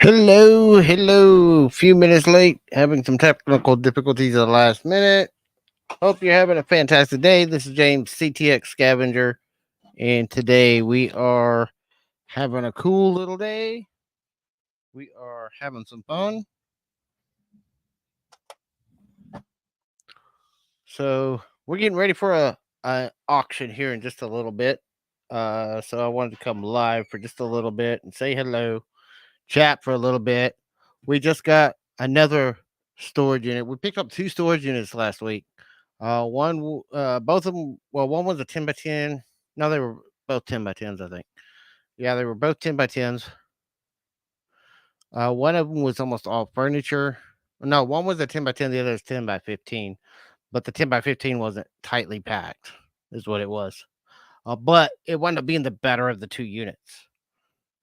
Hello, hello. Few minutes late, having some technical difficulties at the last minute. Hope you're having a fantastic day. This is James CTX Scavenger, and today we are having a cool little day. We are having some fun. So we're getting ready for a auction here in just a little bit. So I wanted to come live for just a little bit and say hello, chat for a little bit. We just got another storage unit. We picked up two storage units last week. Both of them. Well, one was a 10 by 10. No, they were both 10 by 10s. I think. Yeah, they were both 10 by 10s. One of them was almost all furniture. No, one was a 10 by 10. The other was 10 by 15. But the 10 by 15 wasn't tightly packed, is what it was. But it wound up being the better of the two units.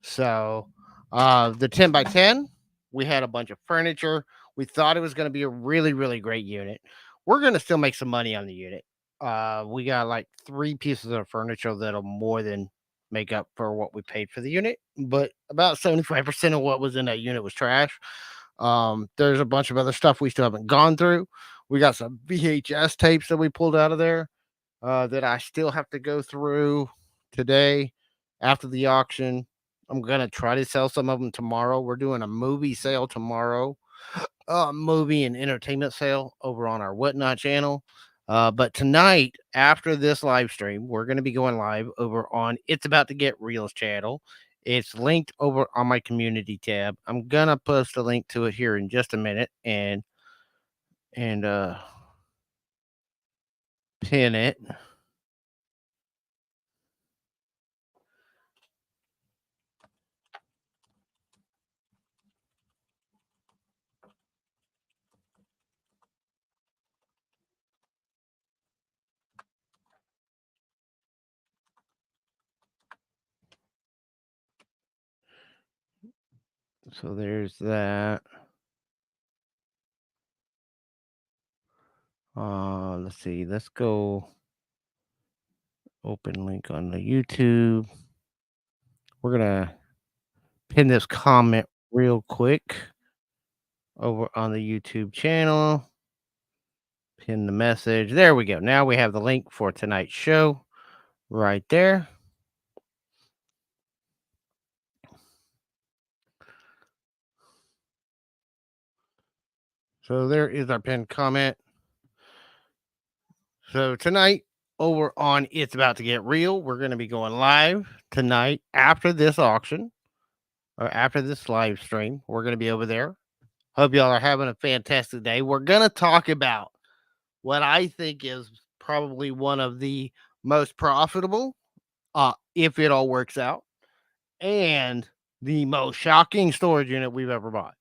So, the 10 by 10, we had a bunch of furniture. We thought it was going to be a really, really great unit. We're going to still make some money on the unit. We got like three pieces of furniture that'll more than make up for what we paid for the unit. But about 75% of what was in that unit was trash. There's a bunch of other stuff we still haven't gone through. We got some VHS tapes that we pulled out of there that I still have to go through today after the auction. I'm gonna try to sell some of them tomorrow. We're doing a movie sale tomorrow, movie and entertainment sale over on our Whatnot channel. But tonight, after this live stream, we're gonna be going live over on It's About to Get Real's channel. It's linked over on my community tab. I'm gonna post a link to it here in just a minute and pin it. So there's that. Let's see. Let's go open link on the YouTube. We're gonna pin this comment real quick over on the YouTube channel. Pin the message. There we go. Now we have the link for tonight's show right there. So there is our pinned comment. So tonight over on It's About to Get Real, we're going to be going live tonight after this auction or after this live stream. We're going to be over there. Hope y'all are having a fantastic day. We're going to talk about what I think is probably one of the most profitable, if it all works out, and the most shocking storage unit we've ever bought.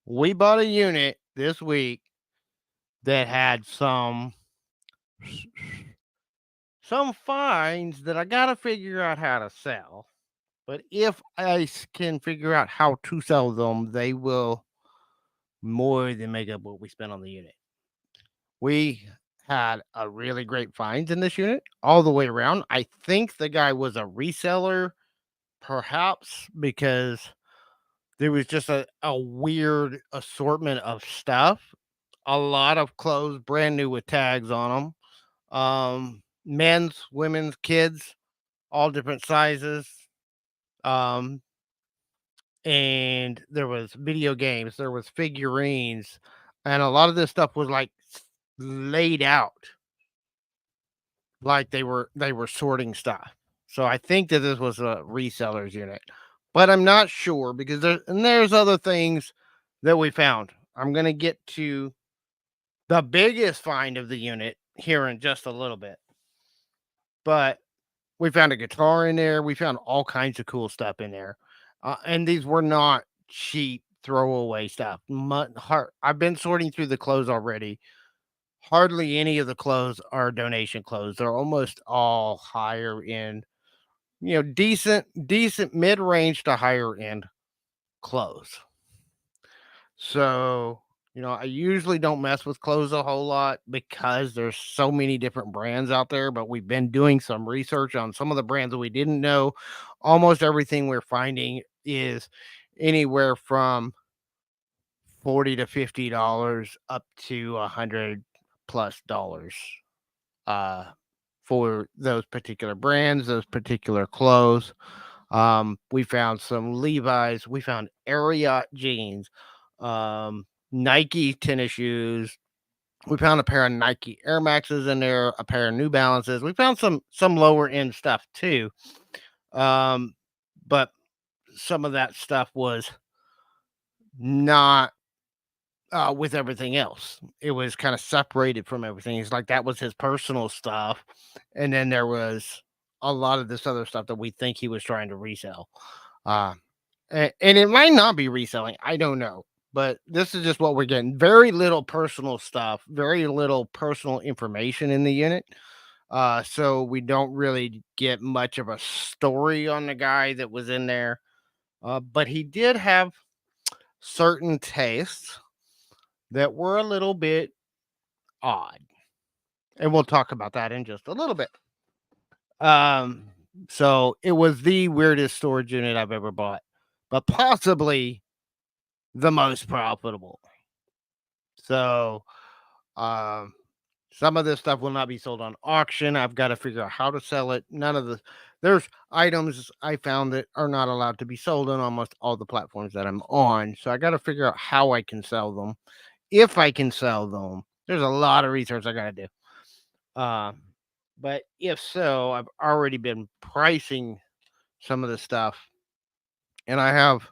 We bought a unit this week that had some finds that I gotta figure out how to sell. But if I can figure out how to sell them, they will more than make up what we spent on the unit. We had a really great finds in this unit all the way around. I think the guy was a reseller, perhaps because there was just a weird assortment of stuff. A lot of clothes, brand new with tags on them. Men's, women's, kids, all different sizes. Um, and there was video games, there was figurines, and a lot of this stuff was like laid out like they were sorting stuff. So I think that this was a reseller's unit, but I'm not sure because there's other things that we found. I'm gonna get to the biggest find of the unit here in just a little bit. But we found a guitar in there. We found all kinds of cool stuff in there. And these were not cheap throwaway stuff. I've been sorting through the clothes already. Hardly any of the clothes are donation clothes. They're almost all higher end, decent mid range to higher end clothes. So, I usually don't mess with clothes a whole lot because there's so many different brands out there, but we've been doing some research on some of the brands that we didn't know. Almost everything we're finding is anywhere from 40 to $50 up to 100 plus dollars uh, for those particular brands, those particular clothes. We found some Levi's, we found Ariat jeans, Nike tennis shoes. We found a pair of Nike Air Maxes in there, a pair of New Balances. We found some lower end stuff too. Um, but some of that stuff was not with everything else. It was kind of separated from everything. It's like that was his personal stuff, and then there was a lot of this other stuff that we think he was trying to resell. Uh, and it might not be reselling. I don't know, but this is just what we're getting. Very little personal stuff, very little personal information in the unit. So we don't really get much of a story on the guy that was in there. But he did have certain tastes that were a little bit odd. And we'll talk about that in just a little bit. Um, so it was the weirdest storage unit I've ever bought, but possibly the most profitable. So, um, some of this stuff will not be sold on auction. I've got to figure out how to sell it. There's items I found that are not allowed to be sold on almost all the platforms that I'm on. So I got to figure out how I can sell them. If I can sell them, there's a lot of research I got to do. But if so, I've already been pricing some of the stuff, and I have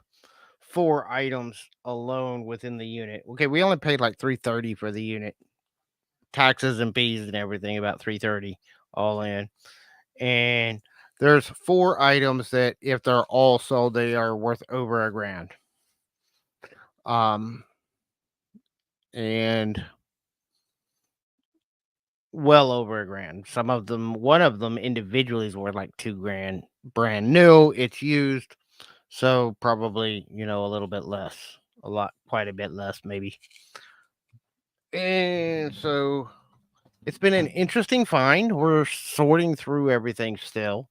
4 items alone within the unit. Okay, we only paid like 330 for the unit, taxes and fees and everything, about 330 all in. And there's 4 items that if they're all sold, they are worth over a grand. Um, and well over a grand. Some of them, one of them individually is worth like 2 grand, brand new. It's used, so probably a little bit less, quite a bit less, maybe. And so it's been an interesting find. We're sorting through everything still.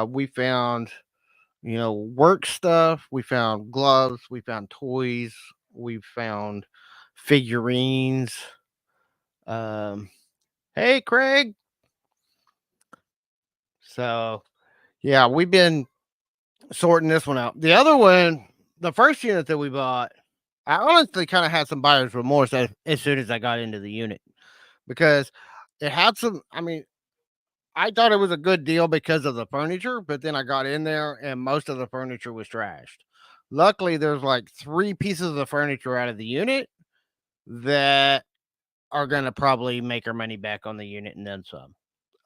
We found, work stuff. We found gloves. We found toys. We found figurines. Um, hey, Craig. So, yeah, we've been sorting this one out. The other one, the first unit that we bought, I honestly kind of had some buyer's remorse as soon as I got into the unit because it had some. I mean, I thought it was a good deal because of the furniture, but then I got in there and most of the furniture was trashed. Luckily, there's like 3 pieces of the furniture out of the unit that are going to probably make our money back on the unit and then some.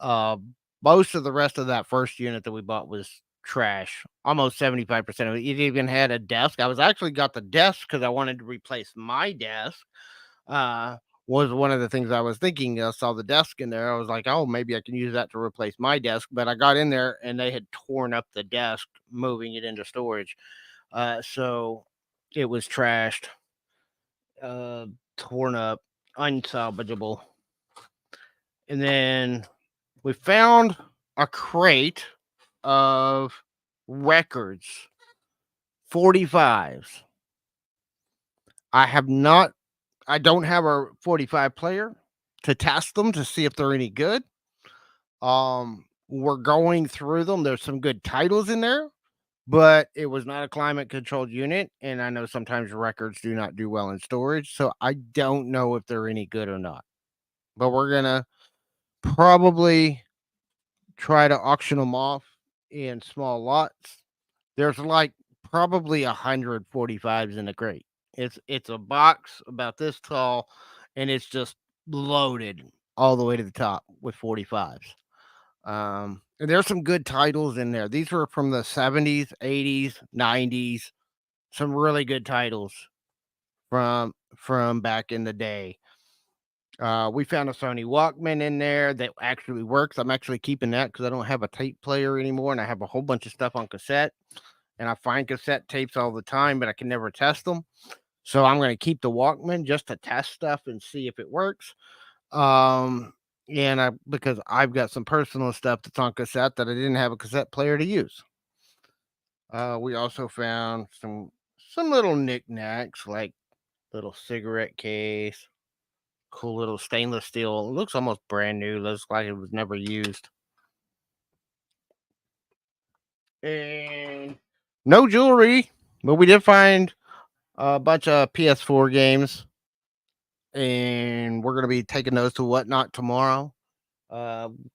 Uh, Most of the rest of that first unit that we bought was trash. Almost 75% of it. It even had a desk. I was actually got the desk because I wanted to replace my desk. Uh, was one of the things I was thinking. I saw the desk in there. I was like, oh, maybe I can use that to replace my desk. But I got in there and they had torn up the desk, moving it into storage. So it was trashed, uh, torn up, unsalvageable. And then we found a crate of records, 45s. I don't have a 45 player to test them to see if they're any good. We're going through them. There's some good titles in there, but it was not a climate controlled unit. And I know sometimes records do not do well in storage. So I don't know if they're any good or not. But we're going to probably try to auction them off in small lots. There's like probably 145s in the crate. It's a box about this tall, and it's just loaded all the way to the top with 45s. And there's some good titles in there. These were from the 70s, 80s, 90s. Some really good titles from back in the day. We found a Sony Walkman in there that actually works. I'm actually keeping that because I don't have a tape player anymore, and I have a whole bunch of stuff on cassette. And I find cassette tapes all the time, but I can never test them. So I'm going to keep the Walkman just to test stuff and see if it works. Um, because I've got some personal stuff that's on cassette that I didn't have a cassette player to use. We also found some little knickknacks like little cigarette case, cool little stainless steel. It looks almost brand new. Looks like it was never used. And no jewelry, but we did find a bunch of PS4 games, and we're gonna be taking those to Whatnot tomorrow.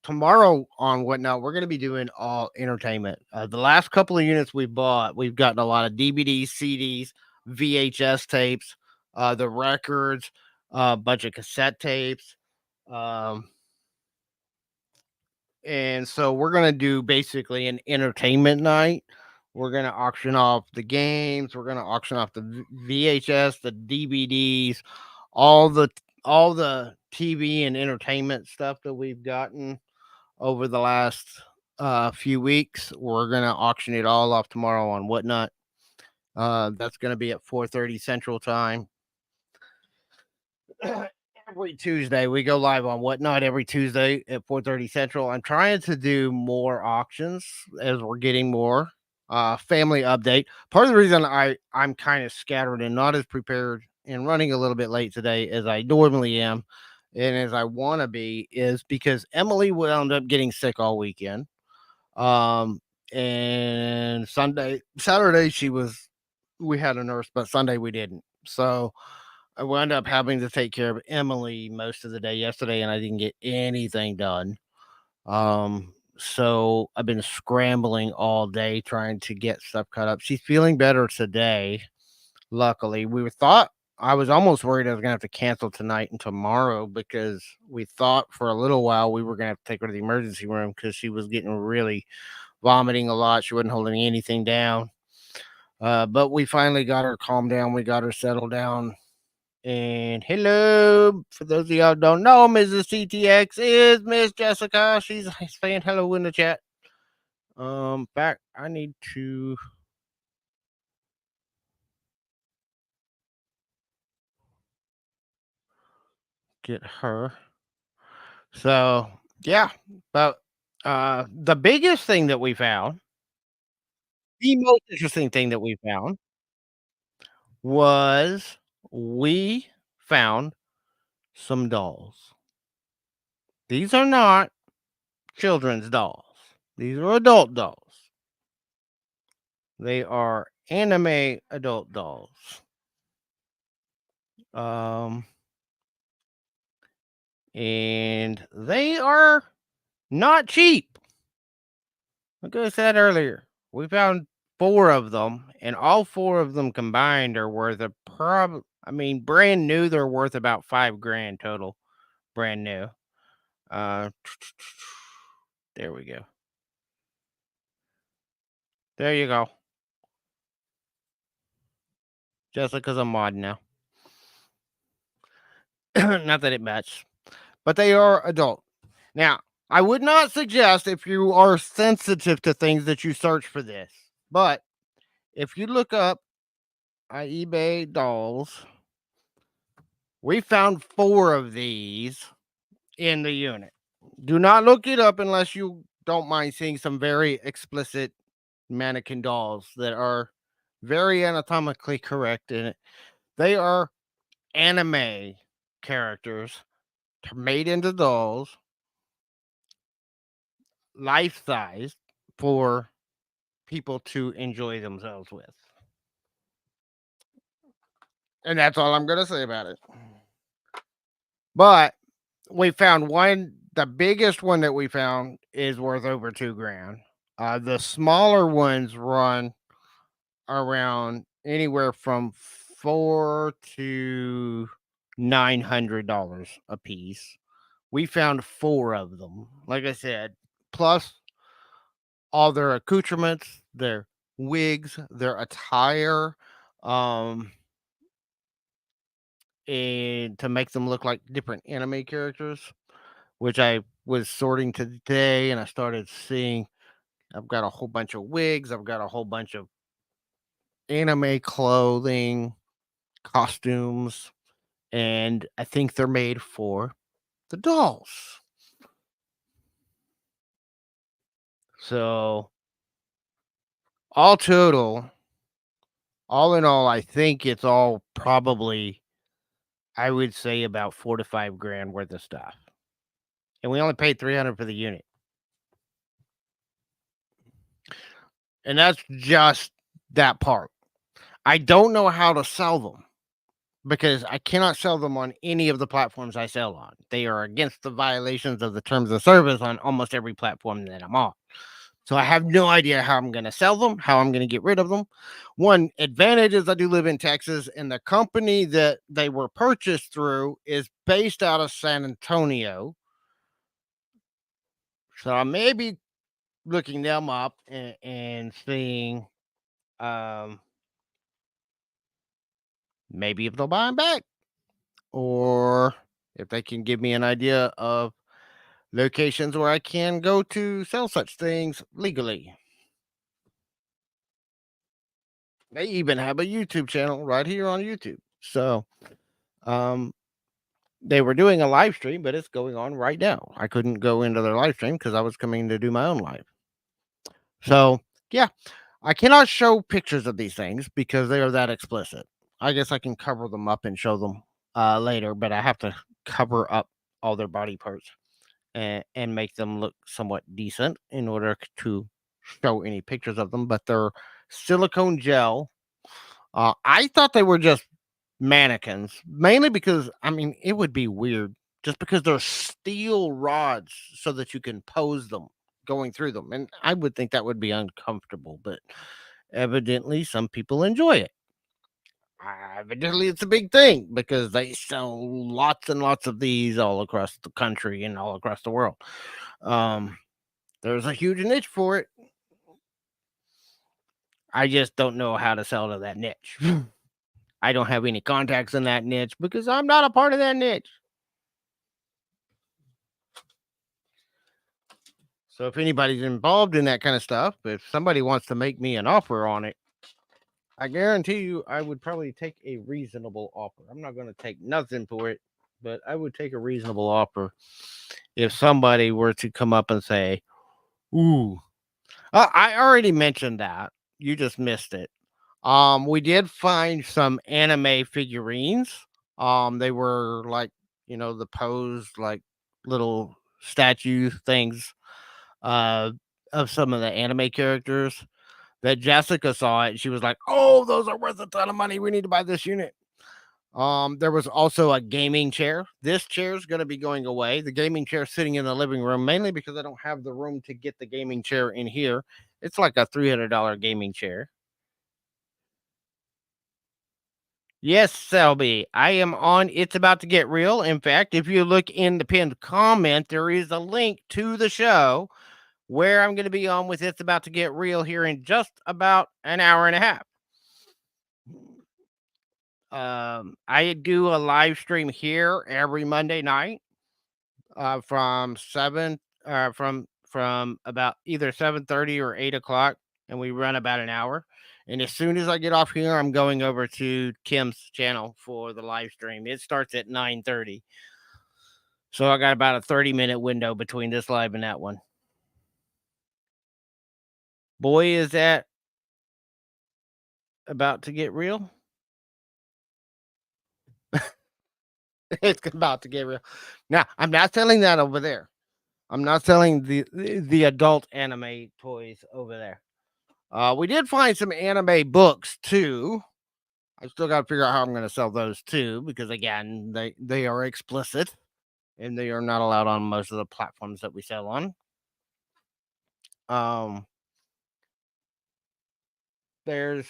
Tomorrow on Whatnot, we're gonna be doing all entertainment. The last couple of units we bought, we've gotten a lot of DVDs, CDs, VHS tapes, the records, a bunch of cassette tapes. Um, and so we're gonna do basically an entertainment night. We're gonna auction off the games. We're gonna auction off the VHS, the DVDs, all the all the TV and entertainment stuff that we've gotten over the last few weeks. We're gonna auction it all off tomorrow on Whatnot. That's gonna be at 4:30 Central Time. Every Tuesday we go live on Whatnot every Tuesday at 4:30 Central. I'm trying to do more auctions as we're getting more. Family update. Part of the reason I'm kind of scattered and not as prepared and running a little bit late today as I normally am and as I want to be is because Emily will end up getting sick all weekend. Um, and Saturday we had a nurse, but Sunday we didn't. So I wound up having to take care of Emily most of the day yesterday, and I didn't get anything done. So I've been scrambling all day trying to get stuff cut up. She's feeling better today. Luckily, I was almost worried I was gonna have to cancel tonight and tomorrow because we thought for a little while we were gonna have to take her to the emergency room because she was getting really vomiting a lot. She wasn't holding anything down. But we finally got her calmed down. We got her settled down. And hello, for those of y'all who don't know, Mrs. CTX is Miss Jessica. She's saying hello in the chat. Back, I need to get her. So yeah, but the biggest thing that we found, the most interesting thing that we found was we found some dolls. These are not children's dolls. These are adult dolls. They are anime adult dolls. Um, and they are not cheap. Like I said earlier, we found four of them, and all four of them combined are worth I mean, brand new, they're worth about 5 grand total. Brand new. Uh, there we go. There you go. Jessica's a mod now. Not that it matches, but they are adult. Now, I would not suggest if you are sensitive to things that you search for this, but if you look up eBay dolls, we found four of these in the unit. Do not look it up unless you don't mind seeing some very explicit mannequin dolls that are very anatomically correct in it. They are anime characters made into dolls, life size for people to enjoy themselves with. And that's all I'm going to say about it. But we found one, the biggest one that we found is worth over 2 grand. The smaller ones run around anywhere from $400 to $900 a piece. We found four of them, like I said, plus all their accoutrements, their wigs, their attire, um, and to make them look like different anime characters, which I was sorting today, and I started seeing. I've got a whole bunch of wigs. I've got a whole bunch of anime clothing, costumes, and I think they're made for the dolls. So all total, all in all, I think it's all probably, I would say about 4 to 5 grand worth of stuff. And we only paid 300 for the unit. And that's just that part. I don't know how to sell them because I cannot sell them on any of the platforms I sell on. They are against the violations of the terms of service on almost every platform that I'm on. So I have no idea how I'm going to sell them, how I'm going to get rid of them. One advantage is I do live in Texas, and the company that they were purchased through is based out of San Antonio. So I may be looking them up and seeing um, maybe if they'll buy them back or if they can give me an idea of locations where I can go to sell such things legally. They even have a YouTube channel right here on YouTube. So, um, they were doing a live stream, but it's going on right now. I couldn't go into their live stream because I was coming to do my own live. So, yeah, I cannot show pictures of these things because they are that explicit. I guess I can cover them up and show them later, but I have to cover up all their body parts and make them look somewhat decent in order to show any pictures of them. But they're silicone gel. I thought they were just mannequins, mainly because I mean it would be weird just because they're steel rods so that you can pose them going through them, and I would think that would be uncomfortable, but evidently some people enjoy it. Evidently, it's a big thing because they sell lots and lots of these all across the country and all across the world. Um, there's a huge niche for it. I just don't know how to sell to that niche. I don't have any contacts in that niche because I'm not a part of that niche. So if anybody's involved in that kind of stuff, if somebody wants to make me an offer on it, I guarantee you I would probably take a reasonable offer. I'm not going to take nothing for it, but I would take a reasonable offer if somebody were to come up and say, "Ooh, I already mentioned that. You just missed it." We did find some anime figurines. They were like, the pose like little statue things uh of some of the anime characters that Jessica saw it. She was like, "Oh, those are worth a ton of money. We need to buy this unit." There was also a gaming chair. This chair is going to be going away. The gaming chair sitting in the living room, mainly because I don't have the room to get the gaming chair in here. It's like a $300 gaming chair. Yes, Selby, I am on It's About to Get Real. In fact, if you look in the pinned comment, there is a link to the show where I'm going to be on with It's About to Get Real here in just about an hour and a half. I do a live stream here every Monday night from 7 from about either 7:30 or 8 o'clock, and we run about an hour. And as soon as I get off here, I'm going over to Kim's channel for the live stream. It starts at 9:30. So I got about a 30-minute window between this live and that one. Boy, is that about to get real. It's about to get real. Now, I'm not selling that over there. I'm not selling the adult anime toys over there. We did find some anime books too. I still got to figure out how I'm going to sell those too, because again, they are explicit and they are not allowed on most of the platforms that we sell on. Um, there's,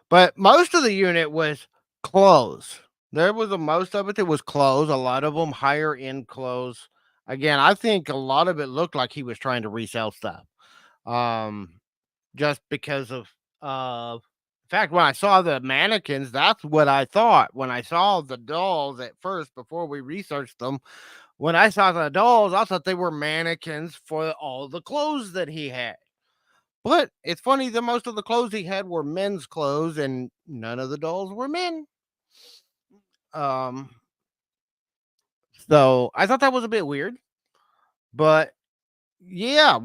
but most of the unit was clothes. There was a most of it that was clothes. A lot of them higher end clothes. Again, I think a lot of it looked like he was trying to resell stuff. Um, just because of in fact, when I saw the mannequins, that's what I thought. When I saw the dolls at first, before we researched them, when I saw the dolls, I thought they were mannequins for all the clothes that he had. But it's funny that most of the clothes he had were men's clothes, and none of the dolls were men. Um, so I thought that was a bit weird, but yeah,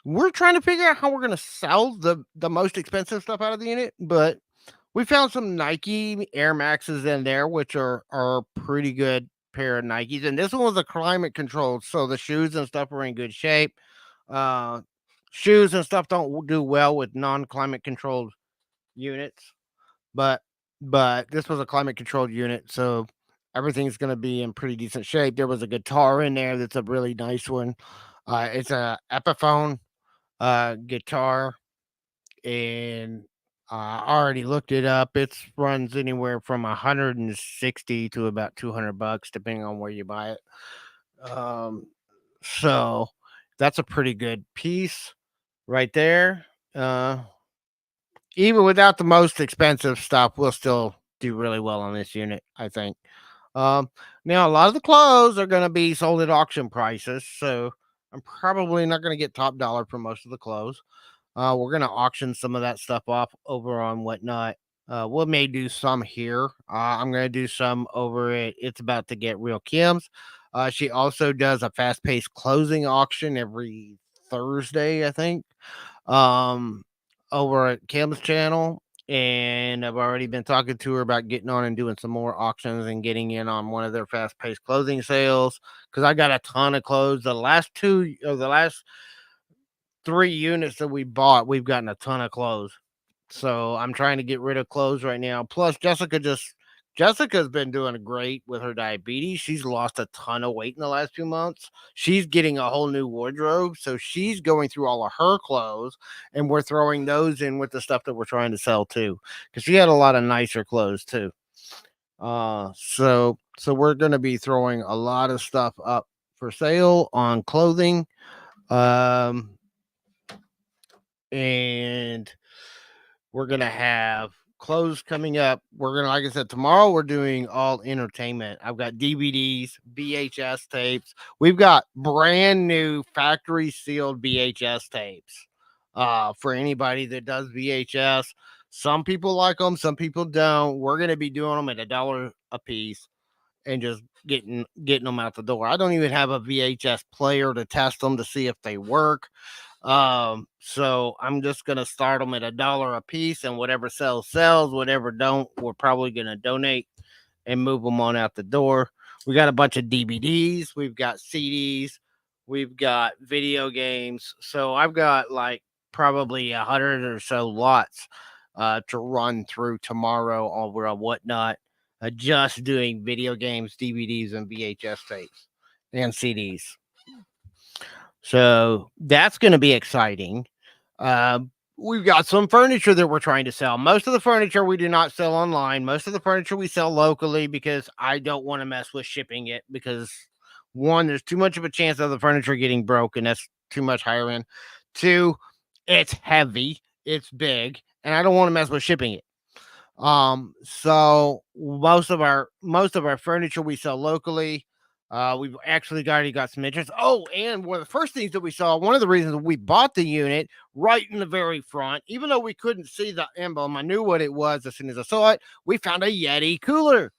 We're trying to figure out how we're gonna sell the most expensive stuff out of the unit, but we found some Nike Air Maxes in there, which are pretty good pair of Nikes. And this one was a climate controlled, so the shoes and stuff are in good shape. Uh, Shoes and stuff don't do well with non-climate controlled units, but this was a climate controlled unit, so everything's gonna be in pretty decent shape. There was a guitar in there that's a really nice one. It's a Epiphone guitar, and I already looked it up. It runs anywhere from 160 to about 200 bucks, depending on where you buy it. So that's a pretty good piece right there. Uh, Even without the most expensive stuff, we'll still do really well on this unit, I think. Um, Now a lot of the clothes are going to be sold at auction prices, so I'm probably not going to get top dollar for most of the clothes. We're gonna auction some of that stuff off over on Whatnot. We may do some here. I'm gonna do some over at It's About to Get Real Kim's. She also does a fast-paced closing auction every Thursday, I think, um, over at Kim's channel. And I've already been talking to her about getting on and doing some more auctions and getting in on one of their fast-paced closing sales because I got a ton of clothes. The last 3 units that we bought, we've gotten a ton of clothes. So I'm trying to get rid of clothes right now. Plus, Jessica's been doing great with her diabetes. She's lost a ton of weight in the last few months. She's getting a whole new wardrobe. So she's going through all of her clothes and we're throwing those in with the stuff that we're trying to sell too. Because she had a lot of nicer clothes too. So we're gonna be throwing a lot of stuff up for sale on clothing. Um and we're gonna have clothes coming up. We're gonna, like I said, tomorrow we're doing all entertainment. I've got DVDs, VHS tapes. We've got brand new factory sealed VHS tapes. For anybody that does VHS, some people like them, some people don't. We're gonna be doing them at $1 a piece and just getting them out the door. I don't even have a VHS player to test them to see if they work. So I'm just gonna start them at $1 a piece, and whatever sells, whatever don't, we're probably gonna donate and move them on out the door. We got a bunch of DVDs, we've got CDs, we've got video games. So I've got like probably 100 or so lots to run through tomorrow over on Whatnot. Just doing video games, DVDs, and VHS tapes and CDs. So that's going to be exciting. Uh, we've got some furniture that we're trying to sell. Most of the furniture we do not sell online. Most of the furniture we sell locally because I don't want to mess with shipping it because one, there's too much of a chance of the furniture getting broken. That's too much higher end. Two, it's heavy, it's big, and I don't want to mess with shipping it. So most of our furniture we sell locally. We've actually already got some interest. Oh, and one of the first things that we saw, one of the reasons we bought the unit right in the very front, even though we couldn't see the emblem, I knew what it was as soon as I saw it. We found a Yeti cooler.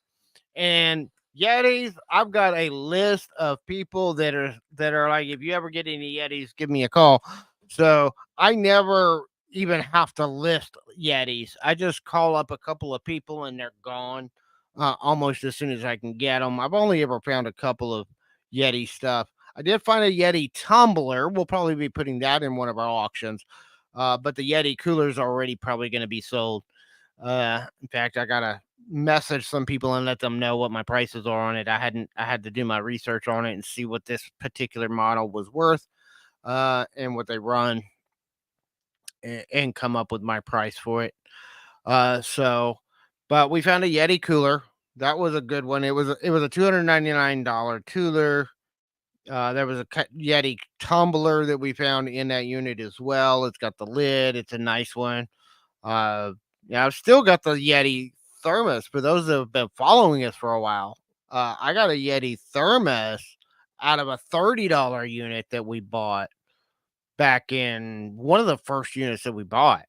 And Yetis, I've got a list of people that are like, if you ever get any Yetis, give me a call. So I never even have to list Yetis. I just call up a couple of people and they're gone almost as soon as I can get them. I've only ever found a couple of Yeti stuff. I did find a Yeti tumbler. We'll probably be putting that in one of our auctions. But the Yeti cooler is already probably going to be sold. In fact, I gotta message some people and let them know what my prices are on it. I had to do my research on it and see what this particular model was worth, and what they run, and come up with my price for it. So, but we found a Yeti cooler. That was a good one. It was a $299 cooler. There was a Yeti tumbler that we found in that unit as well. It's got the lid. It's a nice one. Uh, yeah, I've still got the Yeti thermos for those that have been following us for a while. I got a Yeti thermos out of a $30 unit that we bought back in one of the first units that we bought.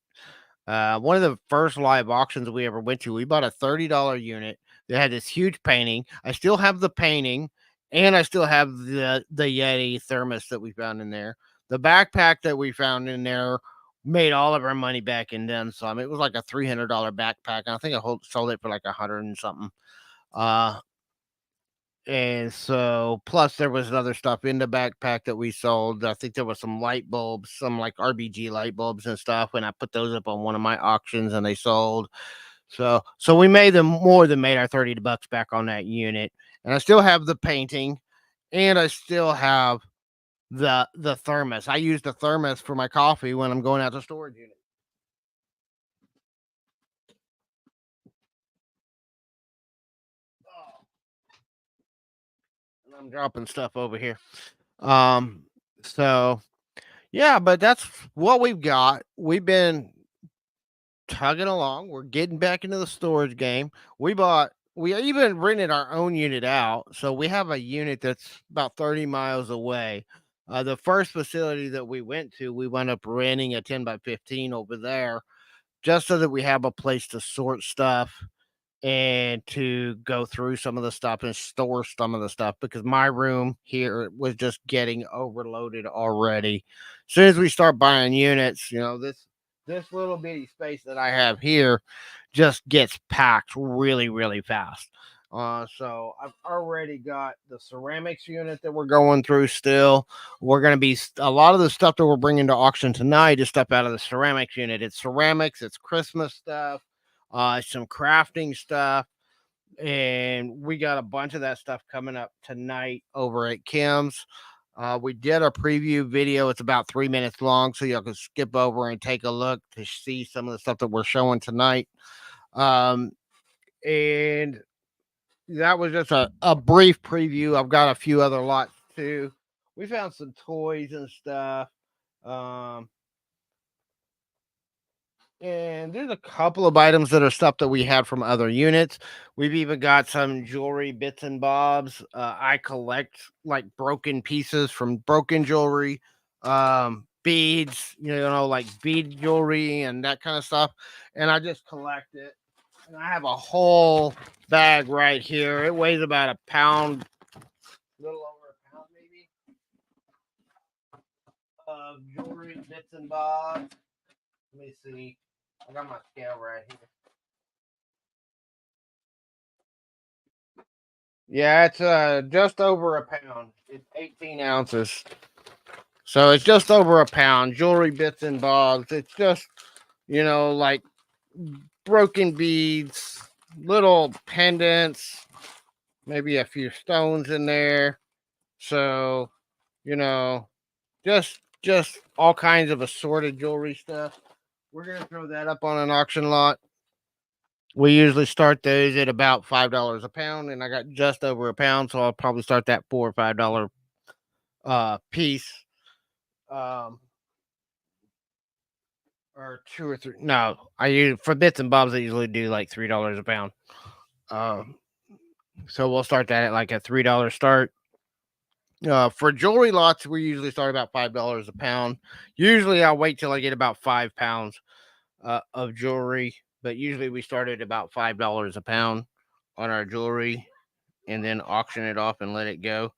One of the first live auctions we ever went to, we bought a $30 unit that had this huge painting. I still have the painting, and I still have the Yeti thermos that we found in there. The backpack that we found in there made all of our money back and then some. It was like a $300 backpack, and I think sold it for like 100 and something. Uh, and so plus there was other stuff in the backpack that we sold. I think there was some light bulbs, some like RBG light bulbs and stuff, and I put those up on one of my auctions and they sold. So we made them more than made our 30 bucks back on that unit. And I still have the painting and I still have the thermos. I use the thermos for my coffee when I'm going out to storage unit. Oh, and I'm dropping stuff over here. Um, so yeah, but that's what we've got. We've been tugging along. We're getting back into the storage game. We even rented our own unit out. So we have a unit that's about 30 miles away. The first facility that we went to, we wound up renting a 10 by 15 over there just so that we have a place to sort stuff and to go through some of the stuff and store some of the stuff because my room here was just getting overloaded already. As soon as we start buying units, this little bitty space that I have here just gets packed really, really fast. So I've already got the ceramics unit that we're going through still. We're going to be a lot of the stuff that we're bringing to auction tonight is stuff out of the ceramics unit. It's ceramics, it's Christmas stuff, some crafting stuff, and we got a bunch of that stuff coming up tonight over at Kim's. We did a preview video. It's about 3 minutes long, so y'all can skip over and take a look to see some of the stuff that we're showing tonight. And that was just a brief preview. I've got a few other lots too. We found some toys and stuff. Um, And there's a couple of items that are stuff that we had from other units. We've even got some jewelry bits and bobs. I collect like broken pieces from broken jewelry, beads, like bead jewelry and that kind of stuff. And I just collect it. And I have a whole bag right here. It weighs about a pound, a little over a pound maybe, of jewelry bits and bobs. Let me see. I got my scale right here. Yeah, it's just over a pound. It's 18 ounces. So it's just over a pound. Jewelry bits and bobs. It's just, like broken beads, little pendants, maybe a few stones in there. So, you know, just all kinds of assorted jewelry stuff. We're gonna throw that up on an auction lot. We usually start those at about $5 a pound, and I got just over a pound, so I'll probably start that $4 or $5 piece. Um, or two or three. No, I use for bits and bobs. I usually do like $3 a pound. Um, so we'll start that at like a $3 start. For jewelry lots, we usually start about $5 a pound. Usually, I'll wait till I get about 5 pounds of jewelry, but usually we start at about $5 a pound on our jewelry, and then auction it off and let it go.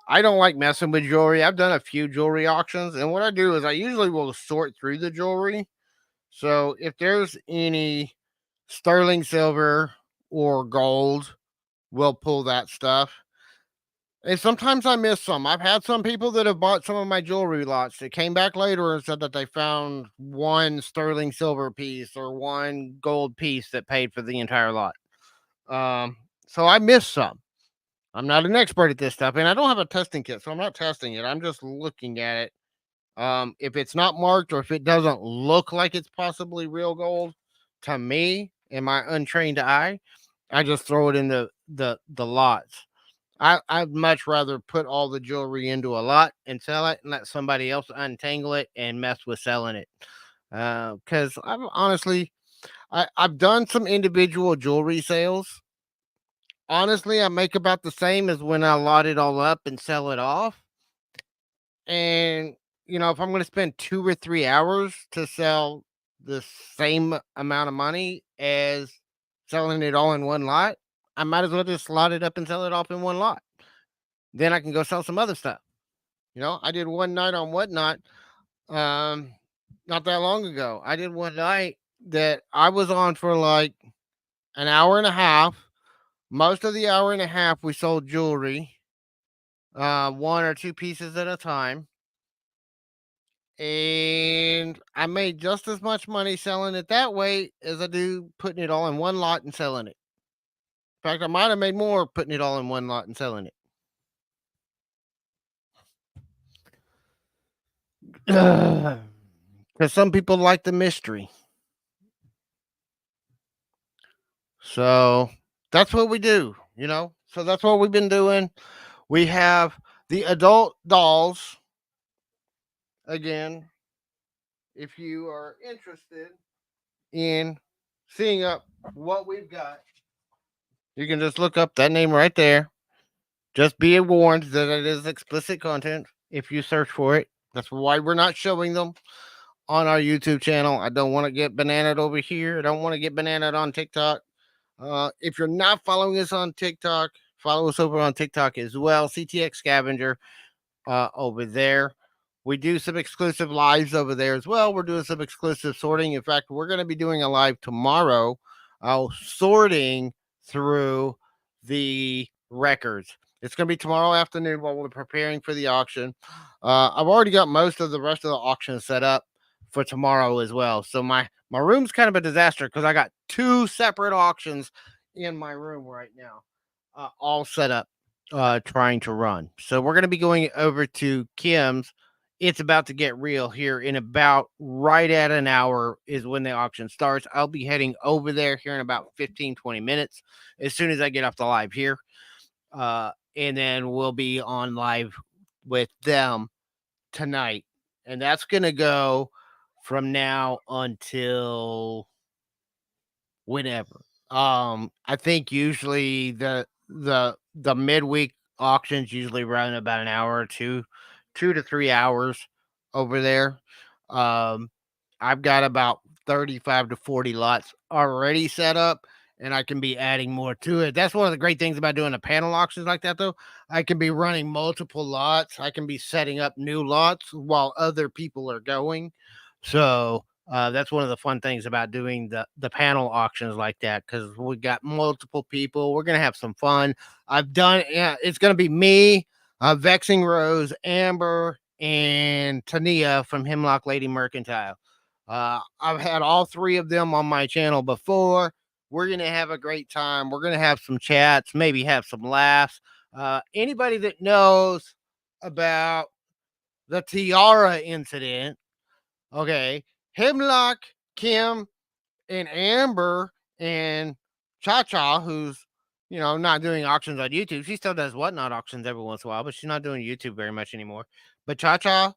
I don't like messing with jewelry. I've done a few jewelry auctions, and what I do is I usually will sort through the jewelry. So if there's any sterling silver or gold, we'll pull that stuff. And sometimes I miss some. I've had some people that have bought some of my jewelry lots that came back later and said that they found one sterling silver piece or one gold piece that paid for the entire lot. So I missed some. I'm not an expert at this stuff, and I don't have a testing kit, so I'm not testing it. I'm just looking at it. If it's not marked or if it doesn't look like it's possibly real gold, to me, in my untrained eye, I just throw it in the lots. I'd much rather put all the jewelry into a lot and sell it and let somebody else untangle it and mess with selling it. Because I'm honestly, I've done some individual jewelry sales. Honestly, I make about the same as when I lot it all up and sell it off. And if I'm going to spend 2 or 3 hours to sell the same amount of money as selling it all in one lot, I might as well just slot it up and sell it off in one lot. Then I can go sell some other stuff. I did one night on Whatnot, um, not that long ago. I did one night that I was on for like an hour and a half. Most of the hour and a half, we sold jewelry, one or two pieces at a time. And I made just as much money selling it that way as I do putting it all in one lot and selling it. In fact, I might have made more putting it all in one lot and selling it. Because some people like the mystery. So that's what we do. So that's what we've been doing. We have the adult dolls. Again, if you are interested in seeing up what we've got, you can just look up that name right there. Just be warned that it is explicit content if you search for it. That's why we're not showing them on our YouTube channel. I don't want to get bananaed over here. I don't want to get bananaed on TikTok. If you're not following us on TikTok, follow us over on TikTok as well. CTX Scavenger over there. We do some exclusive lives over there as well. We're doing some exclusive sorting. In fact, we're going to be doing a live tomorrow, sorting through the records. It's going to be tomorrow afternoon while we're preparing for the auction. I've already got most of the rest of the auction set up for tomorrow as well. So my room's kind of a disaster because I got two separate auctions in my room right now, all set up, trying to run. So we're going to be going over to Kim's. It's about to get real here in about right at an hour is when the auction starts. I'll be heading over there here in about 15, 20 minutes as soon as I get off the live here. And then we'll be on live with them tonight. And that's going to go from now until whenever. I think usually the midweek auctions usually run about an hour or two, 2 to 3 hours over there. Um, I've got about 35 to 40 lots already set up, and I can be adding more to it. That's one of the great things about doing a panel auctions like that, though. I can be running multiple lots. I can be setting up new lots while other people are going. So that's one of the fun things about doing the panel auctions like that because we got multiple people. We're gonna have some fun. Yeah, it's gonna be me, Vexing Rose, Amber, and Tania from Hemlock Lady Mercantile. I've had all three of them on my channel before. We're gonna have a great time. We're gonna have some chats, maybe have some laughs. Anybody that knows about the tiara incident, okay, Hemlock, Kim, and Amber, and Cha Cha, who's not doing auctions on YouTube. She still does Whatnot auctions every once in a while, but she's not doing YouTube very much anymore. But Cha Cha,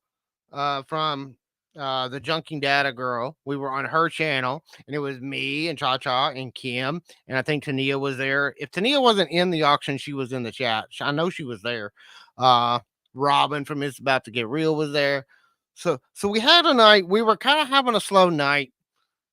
from the Junking Data Girl, we were on her channel, and it was me and Cha Cha and Kim, and I think Tania was there. If Tania wasn't in the auction, she was in the chat. I know she was there. Robin from It's About to Get Real was there. So we had a night. We were kind of having a slow night.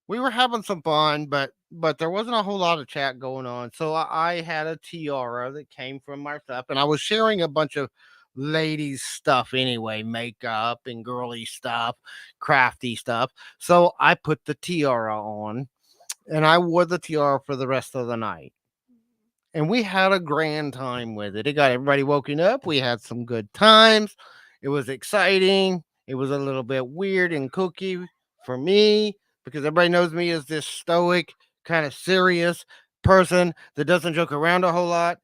We were having some fun, but there wasn't a whole lot of chat going on. So I had a tiara that came from my stuff, and I was sharing a bunch of ladies stuff anyway, makeup and girly stuff, crafty stuff. So I put the tiara on, and I wore the tiara for the rest of the night. And we had a grand time with it. It got everybody woken up. We had some good times. It was exciting. It was a little bit weird and kooky for me because everybody knows me as this stoic, kind of serious person that doesn't joke around a whole lot.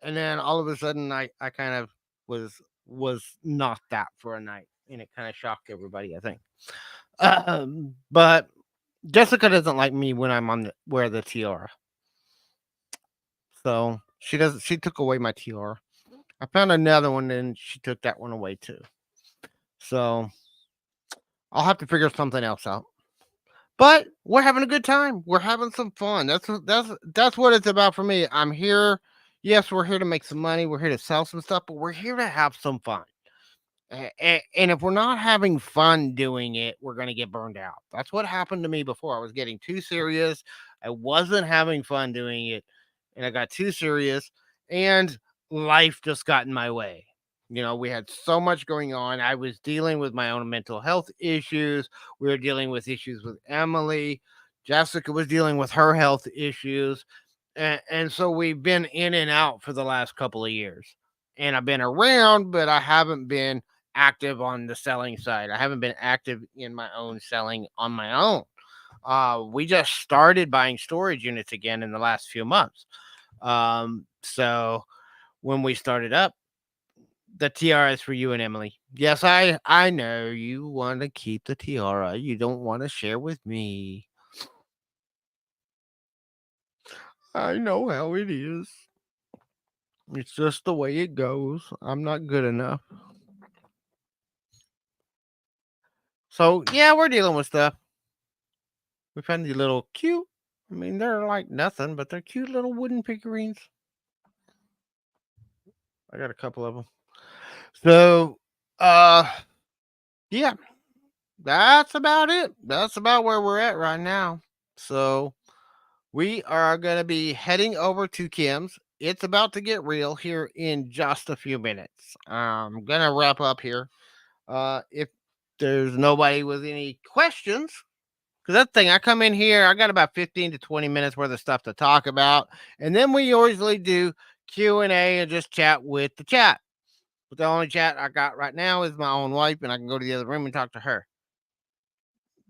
And then all of a sudden, I kind of was not that for a night, and it kind of shocked everybody, I think. But Jessica doesn't like me when wear the tiara. So she doesn't. She took away my tiara. I found another one, and she took that one away too. So I'll have to figure something else out. But we're having a good time. We're having some fun. That's what it's about for me. I'm here. Yes, we're here to make some money. We're here to sell some stuff, but we're here to have some fun. And if we're not having fun doing it, we're going to get burned out. That's what happened to me before. I was getting too serious. I wasn't having fun doing it, and I got too serious, and life just got in my way. We had so much going on. I was dealing with my own mental health issues. We were dealing with issues with Emily. Jessica was dealing with her health issues. And so we've been in and out for the last couple of years. And I've been around, but I haven't been active on the selling side. I haven't been active in my own selling on my own. We just started buying storage units again in the last few months. So when we started up, the tiara is for you and Emily. Yes, I know you want to keep the tiara. You don't want to share with me. I know how it is. It's just the way it goes. I'm not good enough. So yeah, we're dealing with stuff. We found these little cute. I mean, they're like nothing, but they're cute little wooden figurines. I got a couple of them. So, uh, yeah, that's about it. That's about where we're at right now. So we are going to be heading over to Kim's. It's about to get real here in just a few minutes. I'm going to wrap up here. If there's nobody with any questions, because that thing, I come in here, I got about 15 to 20 minutes worth of stuff to talk about. And then we usually do Q&A and just chat with the chat. But the only chat I got right now is my own wife, and I can go to the other room and talk to her.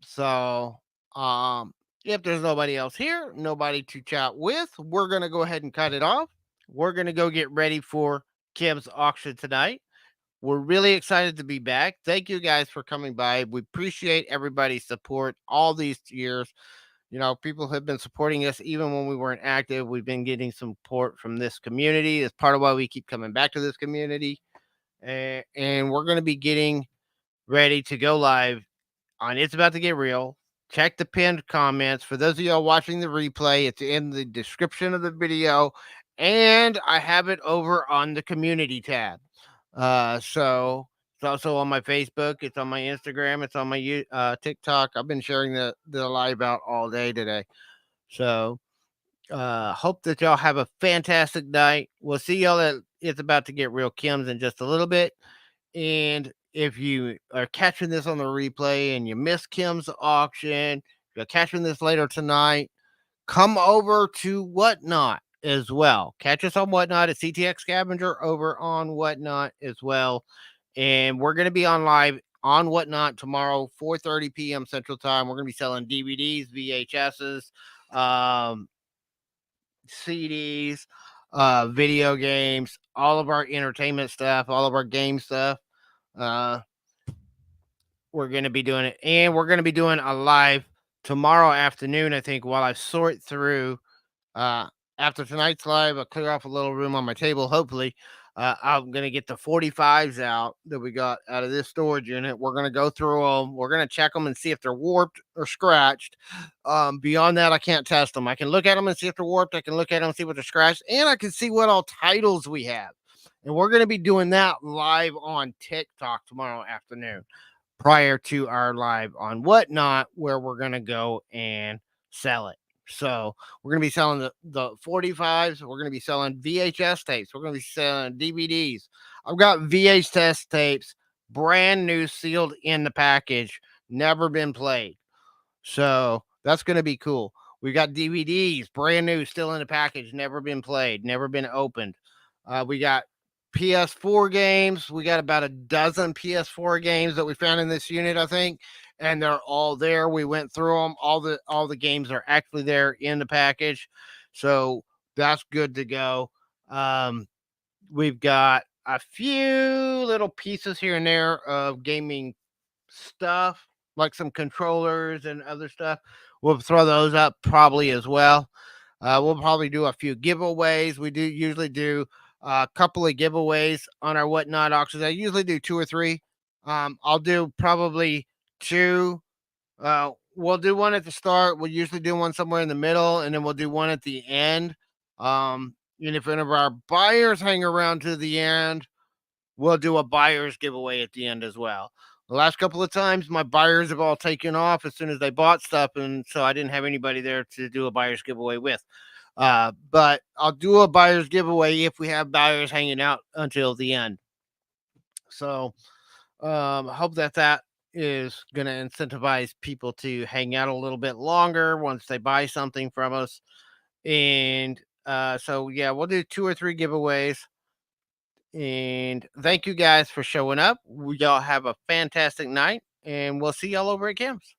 So, if there's nobody else here, nobody to chat with, we're going to go ahead and cut it off. We're going to go get ready for Kim's auction tonight. We're really excited to be back. Thank you guys for coming by. We appreciate everybody's support all these years. People have been supporting us even when we weren't active. We've been getting support from this community. It's part of why we keep coming back to this community. And we're going to be getting ready to go live on It's About to Get Real. Check the pinned comments. For those of y'all watching the replay, it's in the description of the video. And I have it over on the community tab. So it's also on my Facebook. It's on my Instagram. It's on my TikTok. I've been sharing the live out all day today. So hope that y'all have a fantastic night. We'll see y'all at It's About to Get Real Kim's in just a little bit. And if you are catching this on the replay and you missed Kim's auction, if you're catching this later tonight, come over to Whatnot as well. Catch us on Whatnot at CTX Scavenger over on Whatnot as well. And we're going to be on live on Whatnot tomorrow, 4:30 p.m. Central Time. We're going to be selling DVDs, VHSs, CDs, video games, all of our entertainment stuff, all of our game stuff. We're going to be doing it, and we're going to be doing a live tomorrow afternoon, I think, while I sort through after tonight's live. I'll clear off a little room on my table. Hopefully I'm going to get the 45s out that we got out of this storage unit. We're going to go through them. We're going to check them and see if they're warped or scratched. Beyond that, I can't test them. I can look at them and see if they're warped. I can look at them and see what they're scratched, and I can see what all titles we have. And we're going to be doing that live on TikTok tomorrow afternoon, prior to our live on Whatnot, where we're going to go and sell it. So we're going to be selling the 45s. We're going to be selling VHS tapes. We're going to be selling DVDs. I've got VHS tapes, brand new, sealed in the package, never been played. So that's going to be cool. We got DVDs, brand new, still in the package, never been played, never been opened. We got PS4 games. We got about a dozen PS4 games that we found in this unit, I think, and they're all there. We went through them. All the games are actually there in the package, so that's good to go. We've got a few little pieces here and there of gaming stuff, like some controllers and other stuff. We'll throw those up probably as well. We'll probably do a few giveaways. We do usually do a couple of giveaways on our Whatnot auctions. I usually do 2 or 3. I'll do probably 2. We'll do one at the start. We'll usually do one somewhere in the middle, and then we'll do one at the end. And if any of our buyers hang around to the end, we'll do a buyer's giveaway at the end as well. The last couple of times, my buyers have all taken off as soon as they bought stuff, and so I didn't have anybody there to do a buyer's giveaway with. But I'll do a buyer's giveaway if we have buyers hanging out until the end. So hope that is going to incentivize people to hang out a little bit longer once they buy something from us. And so, yeah, we'll do 2 or 3 giveaways. And thank you guys for showing up. Y'all have a fantastic night, and we'll see y'all over at Kim's.